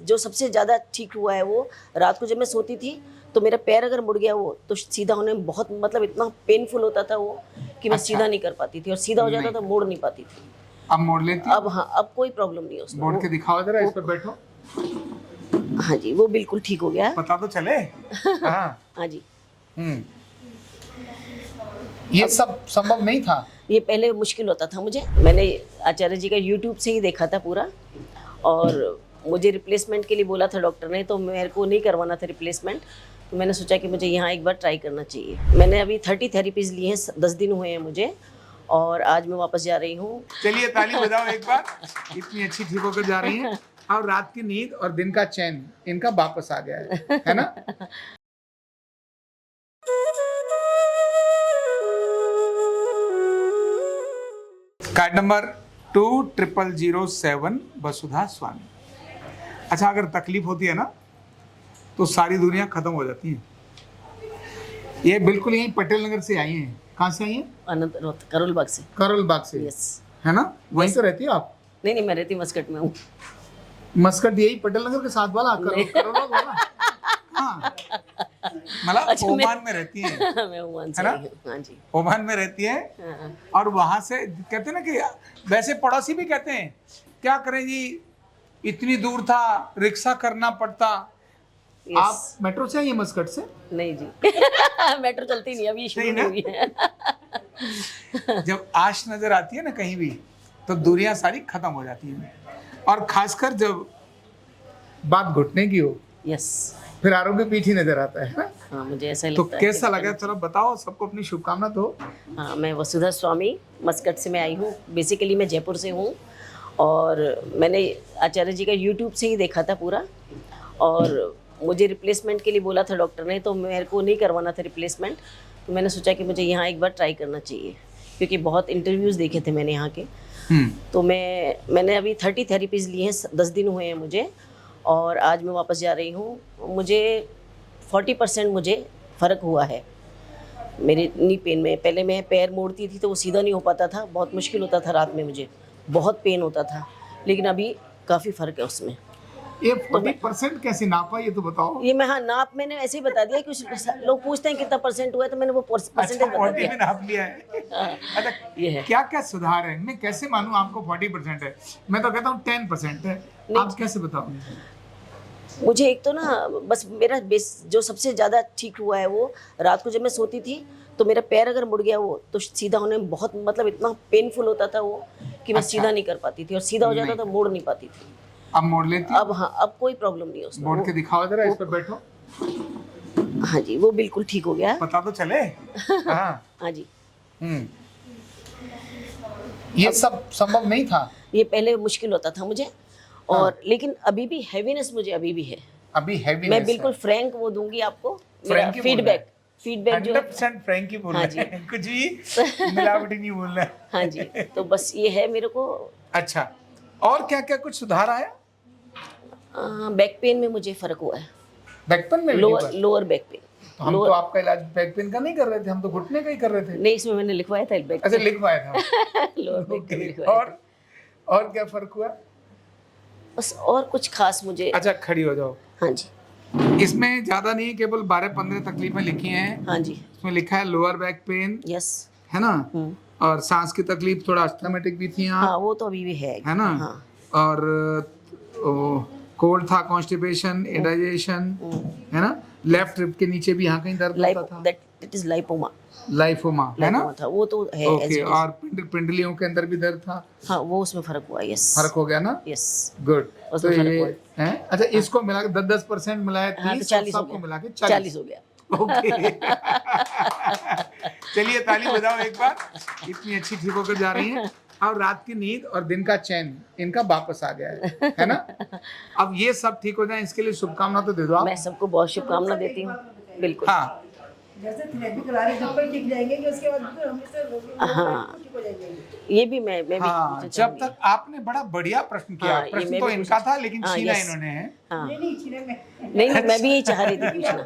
जो सबसे ज़्यादा ठीक हुआ है वो रात को जब मैं सोती थी तो मेरा पैर अगर मुड़ गया वो तो सीधा होने में बहुत मतलब इतना पेनफुल होता था वो कि मैं सीधा नहीं कर पाती थी, और सीधा हो जाता तो मोड़ नहीं पाती थी। अब मोड़ लेती अब हाँ, अब कोई प्रॉब्लम नहीं है उसमें। मोड़ के दिखाओ जरा, इस पर बैठो। हाँ जी, वो बिल्कुल ठीक हो गया है। पता तो चले। हाँ हाँ जी, ये सब संभव नहीं था। ये पहले मुश्किल होता था मुझे। मैंने आचार्य जी का यूट्यूब से ही देखा था पूरा, और मुझे रिप्लेसमेंट के लिए बोला था डॉक्टर ने, तो मेरे को नहीं करवाना था रिप्लेसमेंट, तो मैंने सोचा कि मुझे यहाँ एक बार ट्राई करना चाहिए। मैंने अभी 30 थेरेपीज ली हैं, 10 दिन हुए हैं मुझे, और आज मैं वापस जा रही हूँ। चलिए ताली बजाओ एक बार, इतनी अच्छी ठीक होकर जा रही हैं। और रात की नींद और दिन का चैन इनका वापस आ गया है ना। कार्ड नंबर 2007 वसुधा स्वामी। अच्छा, अगर तकलीफ होती है ना तो सारी दुनिया खत्म हो जाती है। ये बिल्कुल यहीं पटेल नगर से आई हैं। कहाँ से आई हैं? अनंत करोल बाग से। करोल बाग से। यस। है ना, वहीं तो रहती हो आप? नहीं, मैं रहती मस्कट में हूँ। मस्कट यही पटेल नगर के साथ वाला करोल बाग वाला? हाँ, मतलब ओमान में रहती है। मैं ओमान से है ना? आई हूँ। हाँ जी। ओमान में रहती है। हाँ। और वहां से कहते हैं ना कि वैसे पड़ोसी भी कहते हैं क्या करें जी, इतनी दूर था, रिक्शा करना पड़ता। Yes. आप मेट्रो से आई हैं मस्कट से? नहीं जी। मेट्रो चलती नहीं, अभी शुरू नहीं हुई है। जब आश नजर आती है ना कहीं भी तो दूरियां सारी खत्म हो जाती हैं, और खासकर जब बात घुटने की हो। यस। फिर आरोग्य पीठ ही नजर आता है ना? हाँ, मुझे ऐसा ही तो लगता है। कैसा लगा, चलो बताओ, सबको अपनी शुभकामना दो। हाँ, मैं वसुधा स्वामी मस्कट से मैं आई हूँ। बेसिकली मैं जयपुर से हूँ, और मैंने आचार्य जी का यूट्यूब से ही देखा था पूरा, और मुझे रिप्लेसमेंट के लिए बोला था डॉक्टर ने, तो मेरे को नहीं करवाना था रिप्लेसमेंट, तो मैंने सोचा कि मुझे यहाँ एक बार ट्राई करना चाहिए, क्योंकि बहुत इंटरव्यूज़ देखे थे मैंने यहाँ के। तो मैंने अभी 30 थेरेपीज़ ली हैं, 10 दिन हुए हैं मुझे, और आज मैं वापस जा रही हूँ। मुझे 40% मुझे फ़र्क हुआ है मेरे नी पेन में। पहले मैं पैर मोड़ती थी तो वो सीधा नहीं हो पाता था, बहुत मुश्किल होता था, रात में मुझे बहुत पेन होता था, लेकिन अभी काफ़ी फ़र्क है उसमें। ये 40% कैसे नापा, ये तो बताओ। ये मैं, हाँ, नाप मैंने ऐसे ही बता दिया। कुछ लोग पूछते हैं कितना परसेंट हुआ है, तो मैंने वो परसेंटेज अच्छा, बता 40 दिया। में नाप लिया है। अच्छा, ये है। क्या क्या सुधार है? मैं कैसे मानूं आपको 40% है? मैं तो कहता हूँ 10% है। आप कैसे बताओगे? मुझे एक तो ना बस मेरा जो सबसे ज़्यादा ठीक हुआ है वो रात को जब मैं सोती थी तो मेरा पैर अगर मुड़ गया वो तो सीधा होने में बहुत मतलब इतना पेनफुल होता था वो कि मैं सीधा नहीं कर पाती थी, और सीधा हो जाता तो मोड़ नहीं पाती थी। अब मोड़ लेती? अब हाँ, अब कोई प्रॉब्लम नहीं है उसमें। मोड़ के दिखाओ जरा, इस पर बैठो। हाँ जी, वो बिल्कुल ठीक हो गया है। पता तो चले। हाँ। हाँ जी, ये सब संभव नहीं था। ये पहले मुश्किल होता था मुझे, और लेकिन अभी भी हैवीनेस मुझे अभी भी है। अभी हैवी मैं बिल्कुल फ्रैंक वो दूंगी आपको, मेरा फ्रैंकी बोलना फीडबैक जो है। 100% फ्रैंकी बोलना हाँ जी। है, कुछ भी मिलावटी नहीं बोलना है। हाँ जी, तो बस ये है मेरे को। अच्छा, और क्या क्या कुछ सुधार आया? बैक पेन में मुझे फर्क हुआ है। बैक पेन में? Lower back pain. तो हम तो आपका इलाज बैक पेन का नहीं कर रहे थे, हम तो घुटने का ही कर रहे थे। नहीं, इसमें मैंने लिखवाया था बैक। अच्छा, लिखवाया था। लोअर बैक पेन लिखवाया। और क्या फर्क हुआ? बस और कुछ खास मुझे। अच्छा, खड़ी हो जाओ। हाँ जी। इसमें ज्यादा नहीं, केवल 12-15 तकलीफें लिखी हैं। हाँ जी। इसमें लिखा है लोअर बैक पेन। यस। है ना? और सांस की तकलीफ, थोड़ा अस्थमेटिक भी थी यहाँ। हाँ, वो तो अभी भी है ना? हाँ। और कोल्ड था, कॉन्स्टिपेशन, इंडाइजेशन, है ना? लेफ्ट रिब के नीचे भी यहाँ कहीं दर्द होता था। दैट इज लाइपोमा है ना? था, वो तो है। ओके, और पिंडलियों के अंदर भी दर्द था। हाँ, वो उसमें फर्क हुआ। यस, फर्क हो गया ना? Yes, good. तो ये है। अच्छा, हाँ। इसको मिला के 10% मिलाया, 30, 40 सबको मिला के 40 हो गया। ओके। चलिए ताली बजाओ एक बार, इतनी अच्छी ठीक होकर जा रही हैं। और रात की नींद और दिन का चैन इनका वापस आ गया है ना? अब ये सब ठीक हो जाए, इसके लिए शुभकामना तो दे दो आप। मैं सबको बहुत शुभकामना देती हूँ। बिल्कुल। हाँ, जैसे थेरेपी करा रहे जब तक ठीक जाएंगे कि उसके बाद फिर हमेशा हाँ, ठीक हो जाएंगे। ये भी मैं भी हाँ, जब तक आपने बड़ा बढ़िया प्रश्न किया। हाँ, प्रश्न मैं तो भी इनका था, लेकिन हाँ, छीना यस। इन्होंने है। हाँ, नहीं छीने में नहीं, मैं भी यही चाह रही थी पूछना।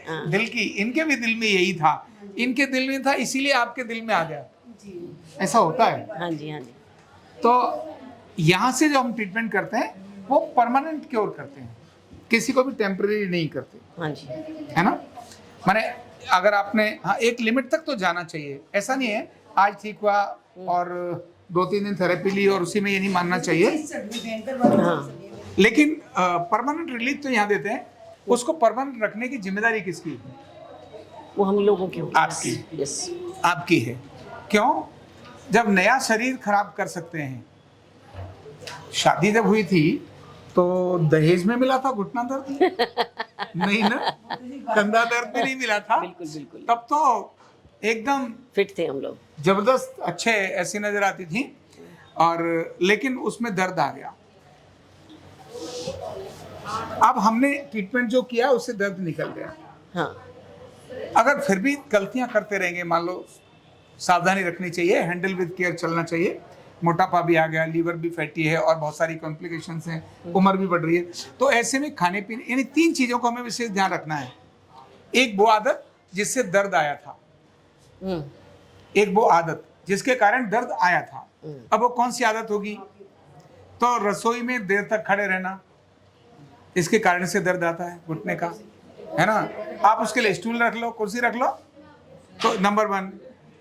हाँ, दिल की, इनके भी दिल में यही था, इनके दिल में था, इसीलिए आपके दिल में आ गया। ऐसा होता है। हाँ जी, हाँ जी। तो यहाँ से जो हम ट्रीटमेंट करते हैं वो परमानेंट क्योर करते हैं, किसी को भी टेम्परेरी नहीं करते, हाँ जी, है ना। माने अगर आपने, हाँ, एक लिमिट तक तो जाना चाहिए, ऐसा नहीं है आज ठीक हुआ और 2-3 दिन थेरेपी ली और उसी में ये नहीं मानना चाहिए। हाँ, लेकिन परमानेंट रिलीफ तो यहाँ देते हैं, उसको परमानेंट रखने की जिम्मेदारी किसकी है? वो हम लोगों की होगी। आपकी। यस, आपकी है। क्यों? जब नया शरीर खराब कर सकते हैं। शादी जब हुई थी तो दहेज में मिला था घुटना दर्द? नहीं ना, कंधा दर्द भी नहीं मिला था। बिल्कुल बिल्कुल, तब तो एकदम फिट थे हम लोग। जबरदस्त अच्छे ऐसी नजर आती थी, और लेकिन उसमें दर्द आ गया। अब हमने ट्रीटमेंट जो किया उससे दर्द निकल गया। हाँ, अगर फिर भी गलतियां करते रहेंगे, मान लो, सावधानी रखनी चाहिए, हैंडल विद केयर चलना चाहिए। मोटापा भी आ गया, लीवर भी फैटी है और बहुत सारी कॉम्प्लिकेशंस हैं, उम्र भी बढ़ रही है, तो ऐसे में खाने पीने, यानी 3 चीजों को हमें विशेष ध्यान रखना है। एक वो आदत जिससे दर्द आया था, एक वो आदत जिसके कारण दर्द आया था। अब वो कौन सी आदत होगी? तो रसोई में देर तक खड़े रहना, इसके कारण से दर्द आता है घुटने का, है ना। आप उसके लिए स्टूल रख लो, कुर्सी रख लो, तो नंबर 1।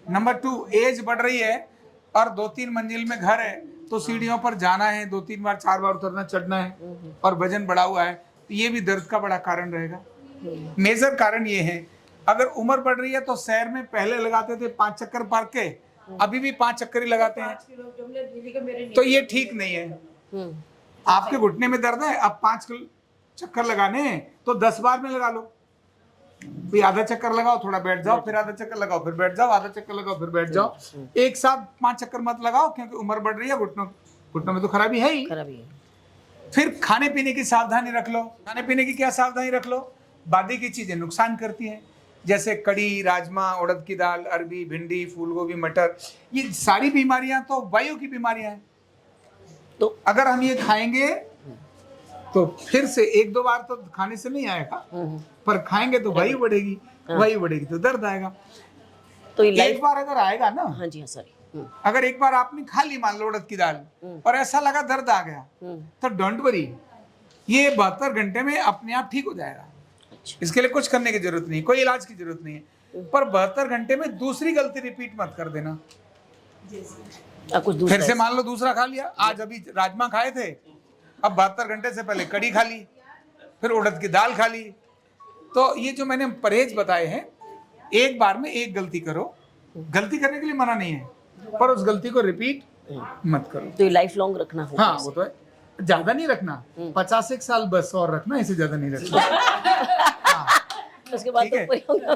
नंबर 2, एज बढ़ रही है और 2-3 मंजिल में घर है, तो सीढ़ियों पर जाना है, 2-3 बार 4 बार उतरना चढ़ना है, और वजन बढ़ा हुआ है, तो ये भी दर्द का बड़ा कारण रहेगा। मेजर कारण ये है। अगर उम्र बढ़ रही है तो शहर में पहले लगाते थे 5 चक्कर पार्क के, अभी भी 5 चक्कर ही लगाते हैं, तो ये ठीक नहीं है। आपके घुटने में दर्द है, अब 5 चक्कर लगाने हैं तो 10 बार में लगा लो। भी आधा चक्कर लगाओ, थोड़ा बैठ जाओ, फिर आधा चक्कर लगाओ, फिर बैठ जाओ, आधा चक्कर लगाओ, फिर बैठ जाओ। एक साथ 5 चक्कर मत लगाओ, क्योंकि उम्र बढ़ रही है, घुटनों में तो खराबी है ही। खराबी है। फिर खाने पीने की सावधानी रख लो। खाने पीने की क्या सावधानी रख लो? बादी की चीजें नुकसान करती हैं, जैसे कड़ी, राजमा, उड़द की दाल, अरबी, भिंडी, फूलगोभी, मटर, ये सारी बीमारियां तो वायु की बीमारियां हैं। तो अगर हम ये खाएंगे तो फिर से 1-2 बार तो खाने से नहीं आएगा, पर खाएंगे तो वायु बढ़ेगी, वायु बढ़ेगी तो दर्द आएगा। तो एक बार अगर आएगा ना, हाँ जी, हाँ, सॉरी, अगर एक बार आपने खा ली, मान लो उड़द की दाल, और ऐसा लगा दर्द आ गया, तो डोंट वरी, ये 72 घंटे में अपने आप ठीक हो जाएगा। इसके लिए कुछ करने की जरूरत नहीं, कोई इलाज की जरूरत नहीं है। पर 72 घंटे में दूसरी गलती रिपीट मत कर देना। कुछ दूसरा फिर से मान लो दूसरा खा लिया, आज अभी राजमा खाए थे, अब 72 घंटे से पहले कड़ी खा ली, फिर उड़द की दाल खा ली। तो ये जो मैंने परहेज बताए हैं, एक बार में एक गलती करो। गलती करने के लिए मना नहीं है, पर उस गलती को रिपीट मत करो। तो ये लाइफ लॉन्ग रखना होगा। हाँ, वो तो है। ज्यादा नहीं रखना, 50 साल बस और रखना, इससे ज्यादा नहीं रखना। उसके बाद ठीक है। तो पूरी होगा।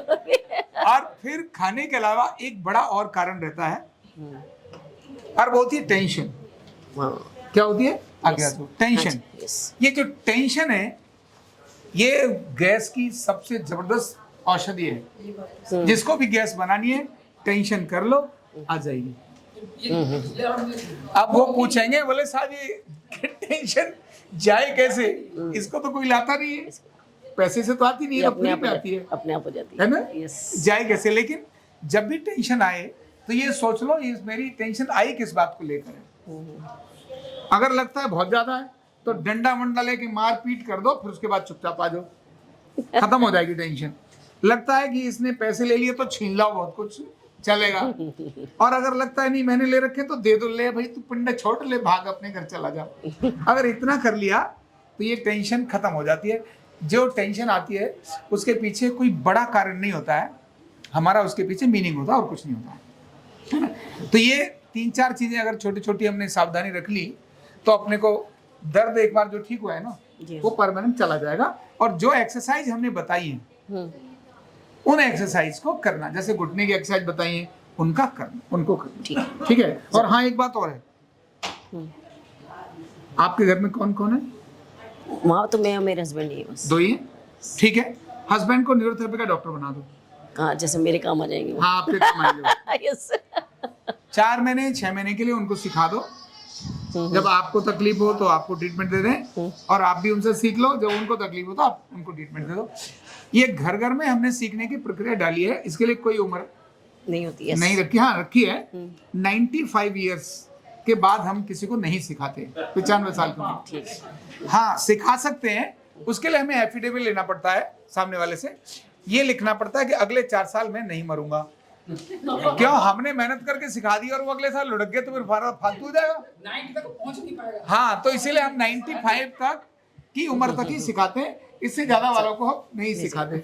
और फिर खाने के अलावा एक बड़ा और कारण रहता है, और वो होती है टेंशन। क्या होती है? आगे टेंशन। ये जो टेंशन है, ये गैस की सबसे जबरदस्त औषधि है। जिसको भी गैस बनानी है, टेंशन कर लो, आ जाएगी। अब वो पूछेंगे, बोले साहब ये टेंशन जाए कैसे? इसको तो कोई लाता नहीं है, पैसे से तो आती नहीं है, अपने आप आती है, अपने आप हो जाती है ना। यस। जाए कैसे? लेकिन जब भी टेंशन आए तो ये सोच लो, ये मेरी टेंशन आई किस बात को लेकर है। अगर लगता है बहुत ज्यादा है तो डंडा वंडा लेके मार पीट कर दो, फिर उसके बाद चुपचाप आ जाओ, खत्म हो जाएगी टेंशन। लगता है कि इसने पैसे ले लिए तो छीन लो, बहुत कुछ चलेगा। और अगर लगता है नहीं मैंने ले रखे तो दे दो, ले भाई तू पिंडा छोड़, ले भाग अपने घर चला जा। अगर इतना कर लिया तो ये टेंशन खत्म हो जाती है। जो टेंशन आती है उसके पीछे कोई बड़ा कारण नहीं होता है, हमारा उसके पीछे मीनिंग होता है, और कुछ नहीं होता है। तो ये 3-4 चीजें अगर छोटी छोटी हमने सावधानी रख ली तो अपने को दर्द एक बार जो ठीक हुआ है ना, वो परमानेंट चला जाएगा। और जो एक्सरसाइज हमने बताई है, उन एक्सरसाइज को करना, जैसे घुटने की एक्सरसाइज बताई है, उनको करना। ठीक है। और हाँ, एक बात और है, आपके घर में कौन कौन है? वहाँ तो मैं और मेरे हस्बैंड ही बस 2 ही हैं। ठीक है, हस्बैंड को न्यूरोथेरेपी का डॉक्टर बना दो। हाँ, जैसे मेरे काम आ जाएंगे वो। हाँ, आपके काम आएंगे। यस। 4 महीने 6 महीने के लिए उनको सिखा दो। जब आपको तकलीफ हो तो आपको ट्रीटमेंट दे दें, और आप भी उनसे सीख लो। जब उनको तकलीफ हो तो आप उनको ट्रीटमेंट दे दो। ये घर घर में हमने सीखने की प्रक्रिया डाली है, इसके लिए कोई उम्र नहीं होती है, नहीं रखी। हाँ, रखी है। 95 ईयर्स के बाद हम किसी को नहीं सिखाते 95 साल की उम्र। ठीक है। हाँ सिखा सकते हैं, उसके लिए हमें एफिडेविट लेना पड़ता है सामने वाले से, ये लिखना पड़ता है कि अगले 4 साल में नहीं मरूंगा। क्यों, हमने मेहनत करके सिखा दी और वो अगले साल लुढ़क गए तो फिर फालतू हो जाएगा, 90 तक पहुंच नहीं पाएगा। हाँ तो इसीलिए हम 95 तक की उम्र तक ही सिखाते हैं, इससे ज्यादा वालों को हम नहीं सिखाते।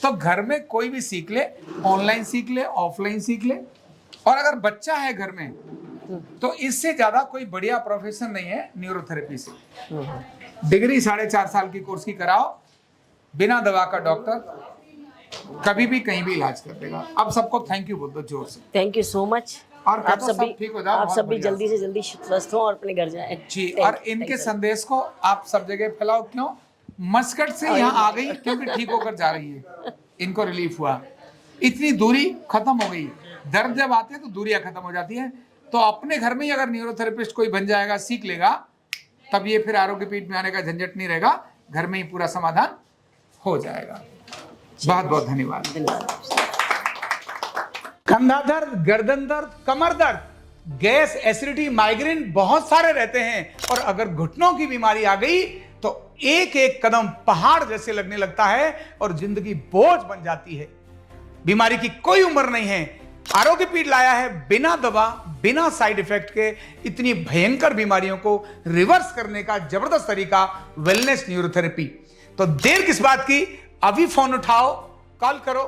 तो घर में कोई भी सीख ले, ऑनलाइन सीख ले, ऑफलाइन सीख ले, और अगर बच्चा है घर में तो इससे ज्यादा कोई बढ़िया प्रोफेशन नहीं है न्यूरोथेरेपी से। डिग्री 4.5 साल की कोर्स की कराओ, बिना दवा का डॉक्टर कभी भी कहीं भी इलाज कर देगा। अब सबको थैंक यू बोल दो जोर से। Thank you so much. और आप सब सभी ठीक हो जाओ, आप बहुत सभी बढ़िया। जल्दी से जल्दी स्वस्थ हो और अपने घर जाएं जी, Thank और you, इनके thank you. संदेश को आप सब जगह फैलाओ। क्यों, मस्कट से यहाँ आ गई क्योंकि ठीक होकर जा रही है, इनको रिलीफ हुआ, इतनी दूरी खत्म हो गई। दर्द जब आते हैं तो दूरियां खत्म हो जाती है। तो अपने घर में ही अगर न्यूरोथेरेपिस्ट कोई बन जाएगा, सीख लेगा, तब ये फिर आरोग्य पीठ में आने का झंझट नहीं रहेगा, घर में ही पूरा समाधान हो जाएगा। बहुत बहुत धन्यवाद। कंधा दर्द, गर्दन दर्द, कमर दर्द, गैस, एसिडिटी, माइग्रेन बहुत सारे रहते हैं, और अगर घुटनों की बीमारी आ गई तो एक एक कदम पहाड़ जैसे लगने लगता है और जिंदगी बोझ बन जाती है। बीमारी की कोई उम्र नहीं है। आरोग्य पीठ लाया है बिना दवा, बिना साइड इफेक्ट के इतनी भयंकर बीमारियों को रिवर्स करने का जबरदस्त तरीका, वेलनेस न्यूरोथेरेपी। तो देर किस बात की, अभी फोन उठाओ, कॉल करो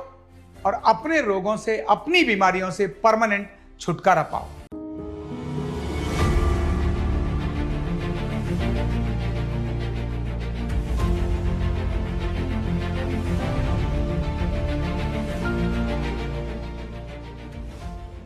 और अपने रोगों से, अपनी बीमारियों से परमानेंट छुटकारा पाओ।